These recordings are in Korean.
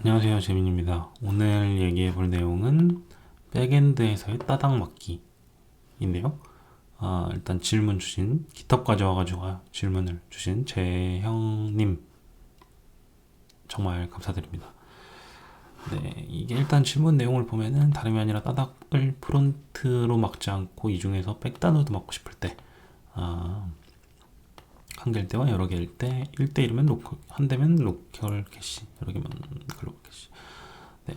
안녕하세요, 재민입니다. 오늘 얘기해 볼 내용은 백엔드에서의 따닥 맞기인데요. 일단 질문 주신, 기텁까지 와가지고 질문을 주신 재형님, 정말 감사드립니다. 네, 이게 일단 질문 내용을 보면은 다름이 아니라 따닥을 프론트로 막지 않고 이 중에서 백단으로도 막고 싶을 때, 한 개일 때와 여러 개일 때, 1대1이면 한 대면 로컬 캐시, 여러 개면 글로벌 캐시. 네,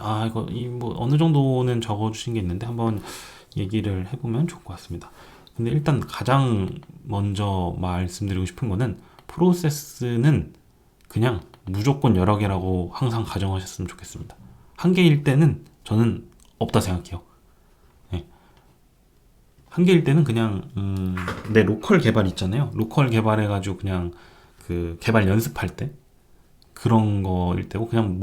이거, 어느 정도는 적어주신 게 있는데, 한번 얘기를 해보면 좋을 것 같습니다. 근데 일단 가장 먼저 말씀드리고 싶은 거는, 프로세스는 그냥 무조건 여러 개라고 항상 가정하셨으면 좋겠습니다. 한 개일 때는 저는 없다 생각해요. 네. 한 개일 때는 그냥, 내 로컬 개발 있잖아요. 로컬 개발해가지고 그냥 그 개발 연습할 때, 그런 거일 때고, 그냥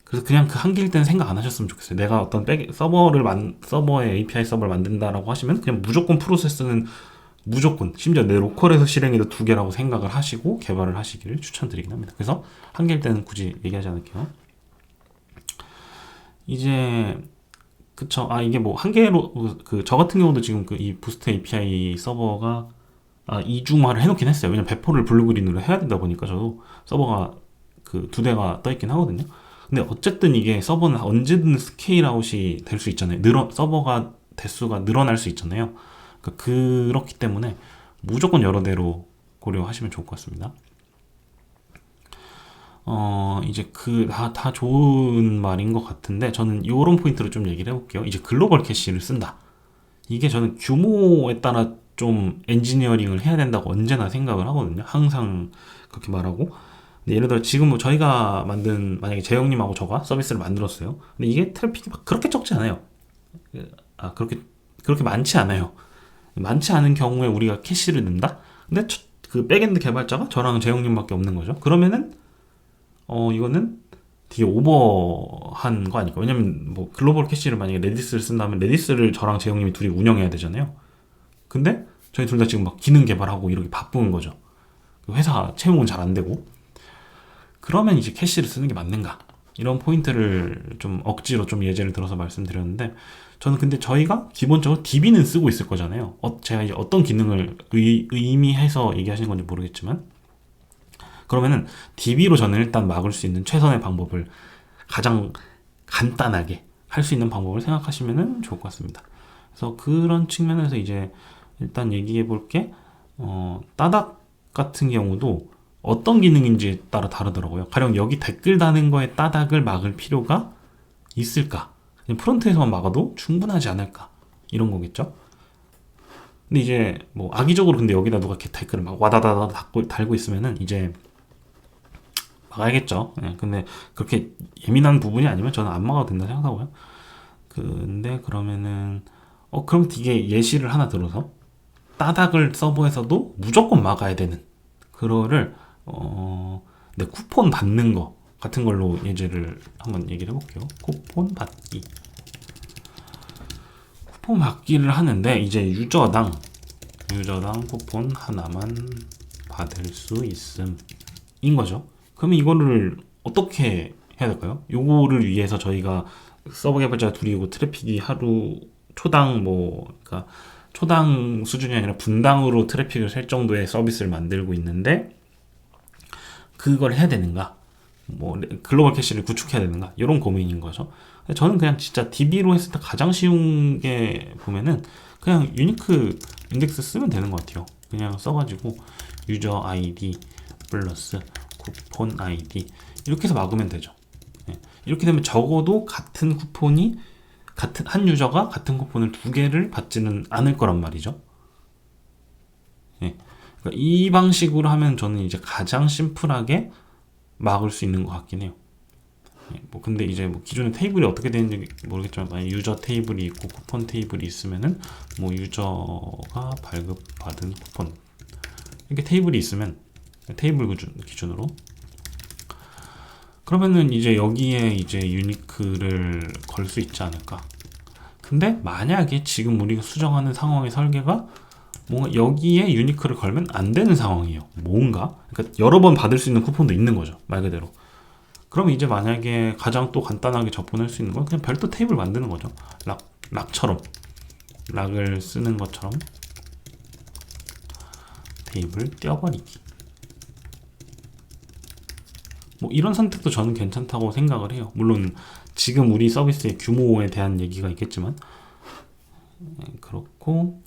그래서 그냥 그 한 개일 때는 생각 안 하셨으면 좋겠어요. 내가 어떤 서버에 API 서버를 만든다라고 하시면 그냥 무조건 프로세스는 무조건 심지어 내 로컬에서 실행해도 두 개라고 생각을 하시고 개발을 하시기를 추천드리긴 합니다. 그래서 한 개일 때는 굳이 얘기하지 않을게요. 이제 그쵸. 이게 뭐 한 개로 저 같은 경우도 지금 이 부스트 API 서버가 이중화를 해놓긴 했어요. 왜냐면 배포를 블루그린으로 해야 되다 보니까 저도 서버가 그 두 대가 떠 있긴 하거든요. 근데 어쨌든 이게 서버는 언제든 스케일 아웃이 될 수 있잖아요. 서버가 대수가 늘어날 수 있잖아요. 그렇기 때문에 무조건 여러 대로 고려하시면 좋을 것 같습니다. 이제 다 좋은 말인 것 같은데, 저는 이런 포인트로 좀 얘기를 해볼게요. 이제 글로벌 캐시를 쓴다. 이게 저는 규모에 따라 좀 엔지니어링을 해야 된다고 언제나 생각을 하거든요. 항상 그렇게 말하고. 근데 예를 들어 지금 뭐 저희가 만약에 재영님하고 저가 서비스를 만들었어요. 근데 이게 트래픽이 막 그렇게 적지 않아요. 그렇게 많지 않아요. 많지 않은 경우에 우리가 캐시를 넣는다? 근데 그 백엔드 개발자가 저랑 재영님밖에 없는 거죠. 그러면은 이거는 되게 오버한 거 아닐까? 왜냐면 뭐 글로벌 캐시를 만약에 레디스를 쓴다면 레디스를 저랑 재영님이 둘이 운영해야 되잖아요. 근데 저희 둘 다 지금 막 기능 개발하고 이렇게 바쁜 거죠. 회사 채용은 잘 안 되고. 그러면 이제 캐시를 쓰는 게 맞는가? 이런 포인트를 좀 억지로 좀 예제를 들어서 말씀드렸는데, 저는 근데 저희가 기본적으로 DB는 쓰고 있을 거잖아요. 제가 이제 어떤 기능을 의미해서 얘기하시는 건지 모르겠지만, 그러면은 DB로 저는 일단 막을 수 있는 최선의 방법을 가장 간단하게 할 수 있는 방법을 생각하시면 좋을 것 같습니다. 그래서 그런 측면에서 이제 일단 얘기해 볼게, 따닥 같은 경우도 어떤 기능인지에 따라 다르더라고요. 가령 여기 댓글 다는 거에 따닥을 막을 필요가 있을까? 그냥 프론트에서만 막아도 충분하지 않을까? 이런 거겠죠? 근데 이제 뭐 악의적으로 근데 여기다 누가 이렇게 댓글을 막 와다다다 달고 있으면은 이제 막아야겠죠. 네, 근데 그렇게 예민한 부분이 아니면 저는 안 막아도 된다 생각하고요. 근데 그러면은 그럼 이게 예시를 하나 들어서 따닥을 서버에서도 무조건 막아야 되는 그거를 내 쿠폰 받는 거 같은 걸로 예제를 한번 얘기를 해볼게요. 쿠폰 받기를 하는데 이제 유저당 쿠폰 하나만 받을 수 있음 인 거죠. 그러면 이거를 어떻게 해야 될까요? 요거를 위해서 저희가 서버 개발자 둘이고 트래픽이 하루 초당 그러니까 초당 수준이 아니라 분당으로 트래픽을 셀 정도의 서비스를 만들고 있는데, 그걸 해야 되는가? 글로벌 캐시를 구축해야 되는가? 이런 고민인 거죠. 저는 그냥 진짜 DB로 했을 때 가장 쉬운 게 보면은 그냥 유니크 인덱스 쓰면 되는 것 같아요. 그냥 써가지고 유저 아이디 플러스 쿠폰 아이디 이렇게 해서 막으면 되죠. 이렇게 되면 적어도 한 유저가 같은 쿠폰을 두 개를 받지는 않을 거란 말이죠. 그러니까 이 방식으로 하면 저는 이제 가장 심플하게 막을 수 있는 것 같긴 해요. 근데 이제 기존에 테이블이 어떻게 되는지 모르겠지만, 만약 유저 테이블이 있고 쿠폰 테이블이 있으면은 유저가 발급받은 쿠폰 이렇게 테이블이 있으면 테이블 기준으로 그러면은 이제 여기에 이제 유니크를 걸 수 있지 않을까. 근데 만약에 지금 우리가 수정하는 상황의 설계가 뭔가 여기에 유니크를 걸면 안 되는 상황이에요. 그러니까 여러 번 받을 수 있는 쿠폰도 있는 거죠, 말 그대로. 그럼 이제 만약에 가장 또 간단하게 접근할 수 있는 건 그냥 별도 테이블 만드는 거죠. 락처럼 락을 쓰는 것처럼 테이블 떼어버리기. 뭐 이런 선택도 저는 괜찮다고 생각을 해요. 물론 지금 우리 서비스의 규모에 대한 얘기가 있겠지만 그렇고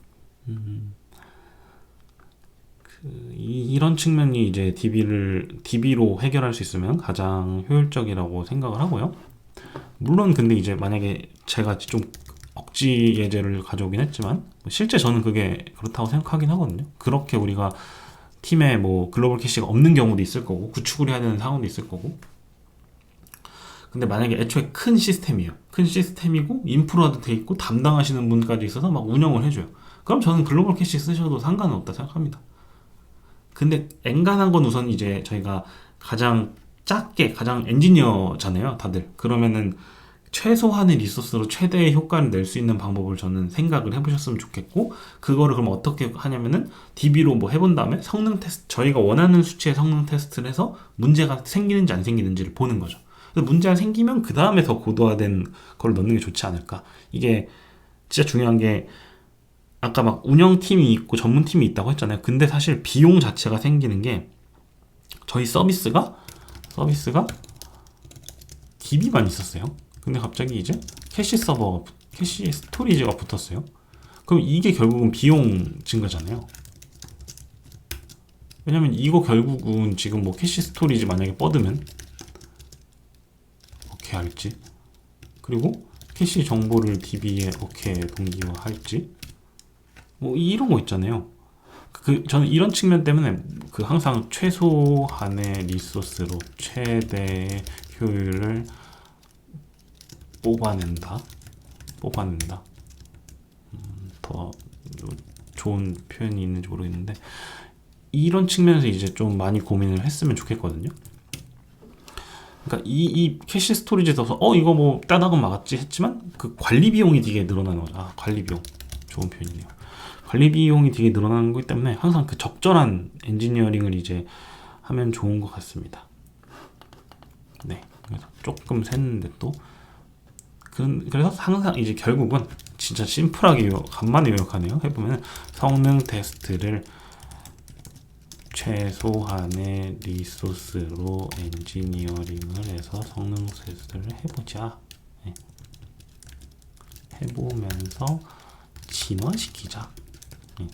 이런 측면이 이제 DB로 해결할 수 있으면 가장 효율적이라고 생각을 하고요. 물론 근데 이제 만약에 제가 좀 억지 예제를 가져오긴 했지만 실제 저는 그게 그렇다고 생각하긴 하거든요. 그렇게 우리가 팀에 뭐 글로벌 캐시가 없는 경우도 있을 거고 구축을 해야 되는 상황도 있을 거고. 근데 만약에 애초에 큰 시스템이에요. 큰 시스템이고 인프라도 돼 있고 담당하시는 분까지 있어서 막 운영을 해줘요. 그럼 저는 글로벌 캐시 쓰셔도 상관은 없다 생각합니다. 근데 엔간한 건 우선 이제 저희가 가장 작게 가장 엔지니어잖아요 다들. 그러면은 최소한의 리소스로 최대의 효과를 낼 수 있는 방법을 저는 생각을 해보셨으면 좋겠고, 그거를 그럼 어떻게 하냐면은 DB로 뭐 해본 다음에 성능 테스트, 저희가 원하는 수치의 성능 테스트를 해서 문제가 생기는지 안 생기는지를 보는 거죠. 그래서 문제가 생기면 그 다음에 더 고도화된 걸 넣는 게 좋지 않을까. 이게 진짜 중요한 게 아까 막 운영팀이 있고 전문팀이 있다고 했잖아요. 근데 사실 비용 자체가 생기는 게 저희 서비스가 DB만 있었어요. 근데 갑자기 이제 캐시 스토리지가 붙었어요. 그럼 이게 결국은 비용 증가잖아요. 왜냐면 이거 결국은 지금 뭐 캐시 스토리지 만약에 뻗으면 어떻게 할지, 그리고 캐시 정보를 DB에 어떻게 동기화할지, 뭐 이런 거 있잖아요. 저는 이런 측면 때문에 항상 최소한의 리소스로 최대 효율을 뽑아낸다. 더 좋은 표현이 있는지 모르겠는데 이런 측면에서 이제 좀 많이 고민을 했으면 좋겠거든요. 그러니까 이 캐시 스토리지에 써서 이거 뭐 따닥은 막았지 했지만 그 관리 비용이 되게 늘어나는 거죠. 관리 비용 좋은 표현이네요. 관리 비용이 되게 늘어나는 거기 때문에 항상 그 적절한 엔지니어링을 이제 하면 좋은 것 같습니다. 네, 그래서 조금 샜는데 또 그래서 항상 이제 결국은 진짜 심플하게 간만에 요약하네요. 해보면 성능 테스트를 최소한의 리소스로 엔지니어링을 해서 성능 테스트를 해보자. 네. 해보면서 진화시키자. 네.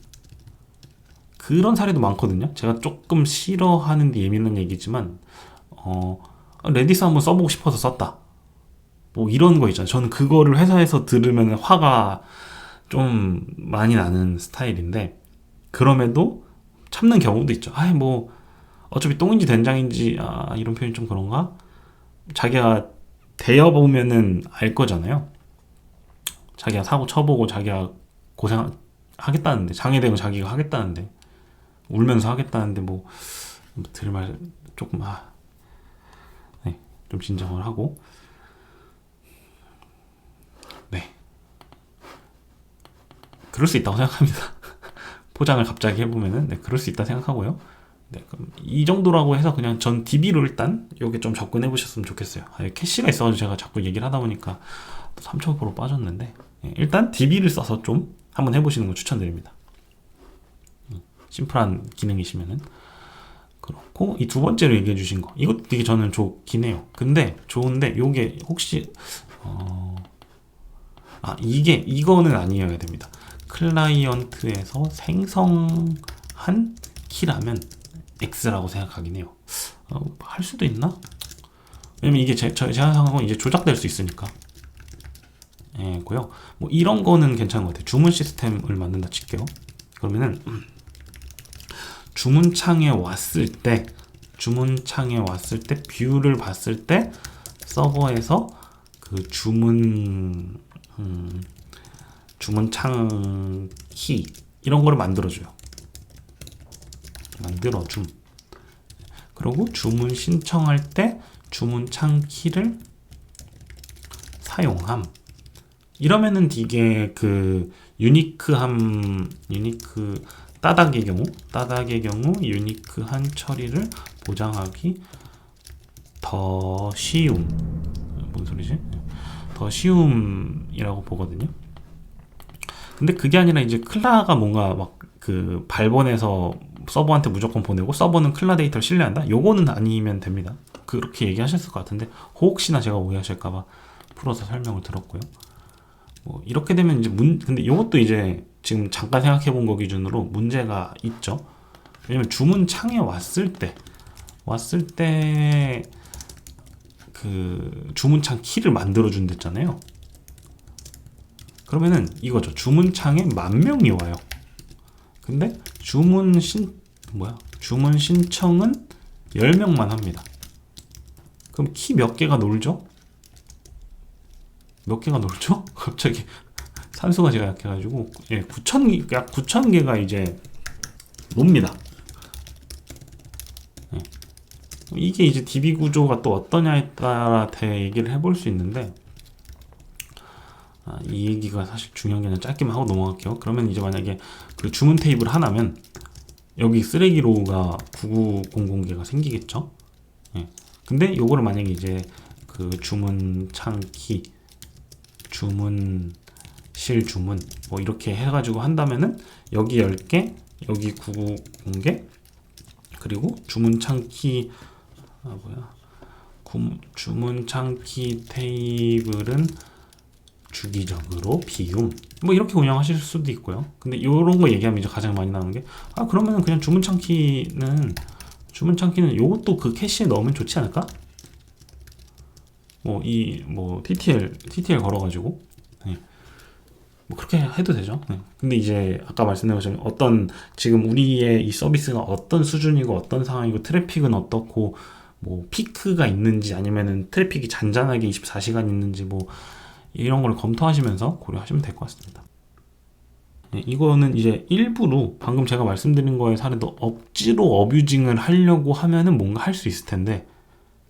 그런 사례도 많거든요. 제가 조금 싫어하는데 예민한 얘기지만 레디스 한번 써보고 싶어서 썼다. 뭐 이런 거 있잖아요. 저는 그거를 회사에서 들으면 화가 좀 많이 나는 스타일인데 그럼에도 참는 경우도 있죠. 뭐 어차피 똥인지 된장인지 이런 표현이 좀 그런가? 자기가 대여보면은 알 거잖아요. 자기가 사고 쳐보고 자기가 고생하겠다는데, 장애되고 자기가 하겠다는데, 울면서 하겠다는데 뭐 들을 말 조금 네, 좀 진정을 하고. 네, 그럴 수 있다고 생각합니다. 포장을 갑자기 해보면은 그럴 수 있다 생각하고요. 네, 그럼 이 정도라고 해서 그냥 전 DB로 일단 요게 좀 접근해 보셨으면 좋겠어요. 캐시가 있어가지고 제가 자꾸 얘기를 하다 보니까 3,000% 빠졌는데 일단 DB를 써서 좀 한번 해보시는 거 추천드립니다. 심플한 기능이시면은. 그렇고 이 두 번째로 얘기해 주신 거, 이거 되게 저는 좋긴 해요. 근데 좋은데 요게 혹시 이거는 아니어야 됩니다. 클라이언트에서 생성한 키라면 X라고 생각하긴 해요. 할 수도 있나? 왜냐면 이게 제가 생각한 건 이제 조작될 수 있으니까. 고요. 뭐 이런 거는 괜찮은 것 같아요. 주문 시스템을 만든다 칠게요. 그러면은 주문창에 왔을 때 뷰를 봤을 때 서버에서 그 주문창 키 이런 거를 만들어줌. 그리고 주문 신청할 때 주문창 키를 사용함. 이러면은 이게 그 따닥의 경우 유니크한 처리를 보장하기 더 쉬움, 뭔 소리지? 더 쉬움이라고 보거든요. 근데 그게 아니라 이제 클라가 뭔가 막 그 발본해서 서버한테 무조건 보내고 서버는 클라 데이터를 신뢰한다? 요거는 아니면 됩니다. 그렇게 얘기하셨을 것 같은데 혹시나 제가 오해하실까봐 풀어서 설명을 들었고요. 뭐 이렇게 되면 이제 근데 이것도 이제 지금 잠깐 생각해 본 거 기준으로 문제가 있죠. 왜냐면 주문 창에 왔을 때 그 주문창 키를 만들어 준댔잖아요. 그러면은 이거죠. 주문창에 10,000명이 와요. 근데 주문 신청은 10명만 합니다. 그럼 키 몇 개가 놀죠? 몇 개가 놀죠? 갑자기 산수가 제가 약해가지고 예, 9,000개, 약 9,000개가 이제 놉니다. 예. 이게 이제 DB 구조가 또 어떠냐에 따라 얘기를 해볼 수 있는데 이 얘기가 사실 중요한 게 아니라 짧게만 하고 넘어갈게요. 그러면 이제 만약에 그 주문 테이블 하나면 여기 쓰레기 로우가 9900개가 생기겠죠. 예. 근데 요거를 만약에 이제 그 주문 창키, 주문실 주문 뭐 이렇게 해가지고 한다면은 여기 10개, 여기 990개, 그리고 주문 창키 주문 창키 테이블은 주기적으로 비움 뭐 이렇게 운영하실 수도 있고요. 근데 이런 거 얘기하면 이제 가장 많이 나오는 게 그러면 그냥 주문 창키는 요것도 그 캐시에 넣으면 좋지 않을까? 뭐 TTL 걸어가지고 네. 뭐 그렇게 해도 되죠. 네. 근데 이제 아까 말씀드린 것처럼 어떤 지금 우리의 이 서비스가 어떤 수준이고 어떤 상황이고 트래픽은 어떻고 뭐 피크가 있는지 아니면은 트래픽이 잔잔하게 24시간 있는지 뭐 이런 걸 검토하시면서 고려하시면 될 것 같습니다. 네, 이거는 이제 일부러 방금 제가 말씀드린 거의 사례도 억지로 어뷰징을 하려고 하면은 뭔가 할 수 있을 텐데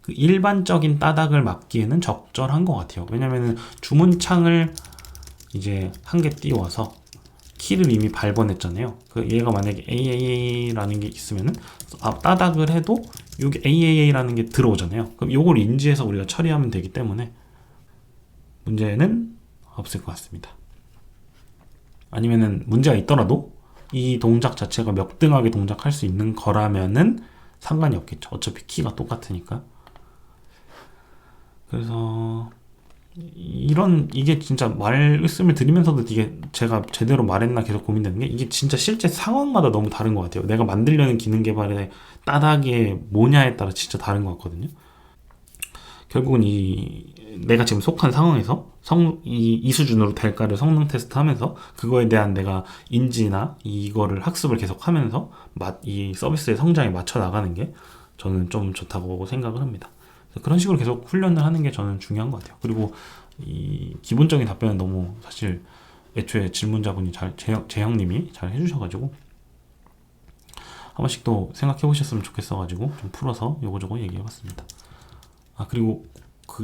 그 일반적인 따닥을 막기에는 적절한 것 같아요. 왜냐면은 주문창을 이제 한 개 띄워서 키를 이미 발본했잖아요. 그 얘가 만약에 AAA라는 게 있으면은 따닥을 해도 여기 AAA라는 게 들어오잖아요. 그럼 요걸 인지해서 우리가 처리하면 되기 때문에 문제는 없을 것 같습니다. 아니면은 문제가 있더라도 이 동작 자체가 몇등하게 동작할 수 있는 거라면은 상관이 없겠죠. 어차피 키가 똑같으니까. 그래서 이게 진짜 말씀을 드리면서도 이게 제가 제대로 말했나 계속 고민되는 게 이게 진짜 실제 상황마다 너무 다른 것 같아요. 내가 만들려는 기능 개발의 따닥이 뭐냐에 따라 진짜 다른 것 같거든요. 결국은 내가 지금 속한 상황에서 이 수준으로 될까를 성능 테스트 하면서 그거에 대한 내가 인지나 이거를 학습을 계속 하면서 이 서비스의 성장에 맞춰 나가는 게 저는 좀 좋다고 생각을 합니다. 그런 식으로 계속 훈련을 하는 게 저는 중요한 것 같아요. 그리고 이 기본적인 답변은 너무 사실 애초에 질문자분이 재형님이 잘 해주셔가지고 한 번씩 또 생각해 보셨으면 좋겠어가지고 좀 풀어서 요거저거 얘기해봤습니다. 그리고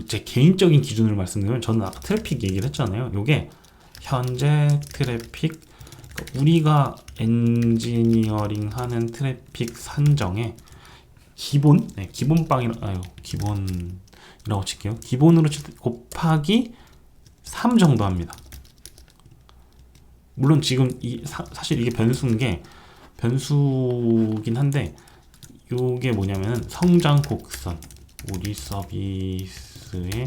제 개인적인 기준을 말씀드리면 저는 아까 트래픽 얘기를 했잖아요. 요게 현재 트래픽, 우리가 엔지니어링 하는 트래픽 산정에 기본이라고 칠게요. 기본으로 곱하기 3 정도 합니다. 물론 지금 사실 이게 변수긴 한데 요게 뭐냐면은 성장 곡선, 우리 서비스의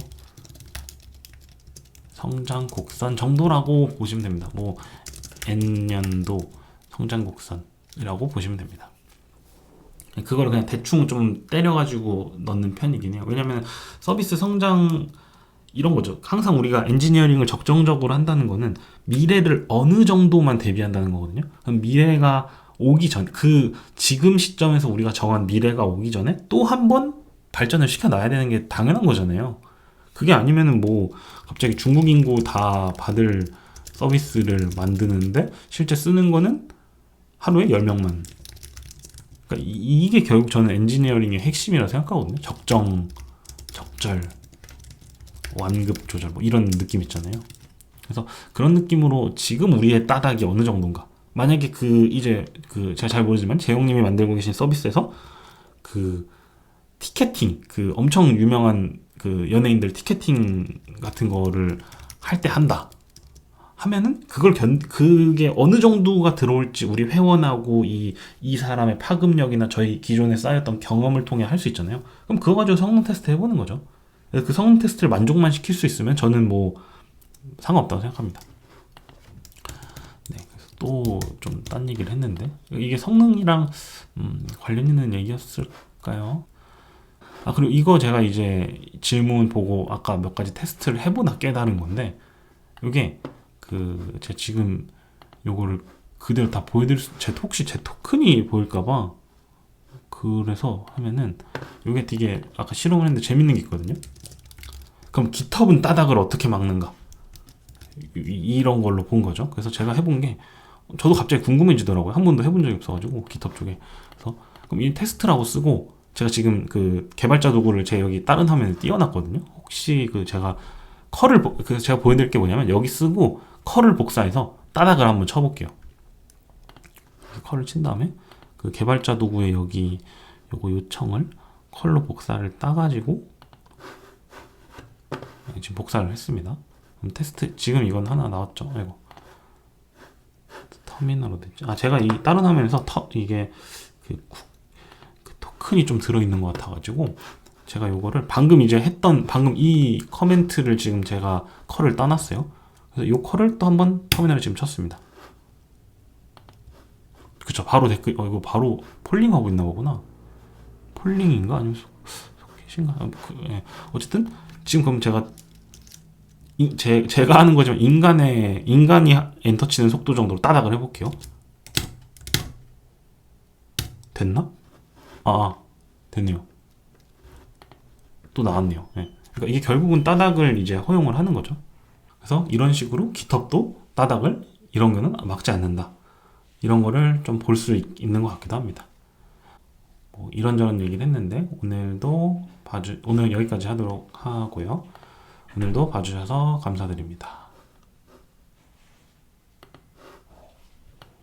성장 곡선 정도라고 보시면 됩니다. 뭐 N년도 성장 곡선이라고 보시면 됩니다. 그거를 그냥 대충 좀 때려가지고 넣는 편이긴 해요. 왜냐면 서비스 성장 이런 거죠. 항상 우리가 엔지니어링을 적정적으로 한다는 거는 미래를 어느 정도만 대비한다는 거거든요. 그럼 미래가 오기 전, 지금 시점에서 우리가 정한 미래가 오기 전에 또 한 번 발전을 시켜놔야 되는 게 당연한 거잖아요. 그게 아니면은 뭐 갑자기 중국 인구 다 받을 서비스를 만드는데 실제 쓰는 거는 하루에 10명만. 그러니까 이게 결국 저는 엔지니어링의 핵심이라고 생각하거든요. 적절, 완급 조절 뭐 이런 느낌 있잖아요. 그래서 그런 느낌으로 지금 우리의 따닥이 어느 정도인가. 만약에 제가 잘 모르지만 재용님이 만들고 계신 서비스에서 티켓팅, 그 엄청 유명한 그 연예인들 티켓팅 같은 거를 할 때 한다 하면은 그게 어느 정도가 들어올지 우리 회원하고 이 사람의 파급력이나 저희 기존에 쌓였던 경험을 통해 할 수 있잖아요. 그럼 그거 가지고 성능 테스트 해보는 거죠. 그 성능 테스트를 만족만 시킬 수 있으면 저는 뭐 상관없다고 생각합니다. 네, 그래서 또 좀 딴 얘기를 했는데 이게 성능이랑 관련 있는 얘기였을까요? 아, 그리고 이거 제가 이제 질문 보고 아까 몇 가지 테스트를 해보다 깨달은 건데, 이게 제가 지금 요거를 그대로 다 혹시 제 토큰이 보일까봐 그래서 하면은, 요게 되게 아까 실험을 했는데 재밌는 게 있거든요. 그럼 깃허브는 따닥을 어떻게 막는가? 이런 걸로 본 거죠. 그래서 제가 해본 게, 저도 갑자기 궁금해지더라고요. 한 번도 해본 적이 없어가지고, 깃허브 쪽에. 그래서 그럼 이 테스트라고 쓰고, 제가 지금 그 개발자 도구를 제 여기 다른 화면에 띄워놨거든요. 혹시 제가 제가 보여드릴 게 뭐냐면, 여기 쓰고 컬을 복사해서 따닥을 한번 쳐볼게요. 컬을 친 다음에 그 개발자 도구에 여기 요거 요청을 컬로 복사를 따가지고 지금 복사를 했습니다. 그럼 테스트, 지금 이건 하나 나왔죠. 이거 터미널로 됐죠. 아, 제가 이 다른 화면에서 이게 그 토큰이 좀 들어있는 것 같아가지고 제가 요거를 방금 이 커멘트를 지금 제가 컬을 따놨어요. 그래서 요 컬을 또 한번 터미널에 지금 쳤습니다. 그쵸, 바로 댓글, 이거 바로 폴링하고 있나 보구나. 폴링인가? 아니면 소켓인가? 예. 어쨌든, 지금 그럼 제가 하는 거지만 인간이 엔터 치는 속도 정도로 따닥을 해볼게요. 됐나? 됐네요. 또 나왔네요. 네. 그러니까 이게 결국은 따닥을 이제 허용을 하는 거죠. 그래서 이런 식으로 깃허브도 따닥을 이런 거는 막지 않는다. 이런 거를 좀 볼 수 있는 것 같기도 합니다. 뭐 이런저런 얘기를 했는데 오늘 여기까지 하도록 하고요. 오늘도 봐주셔서 감사드립니다.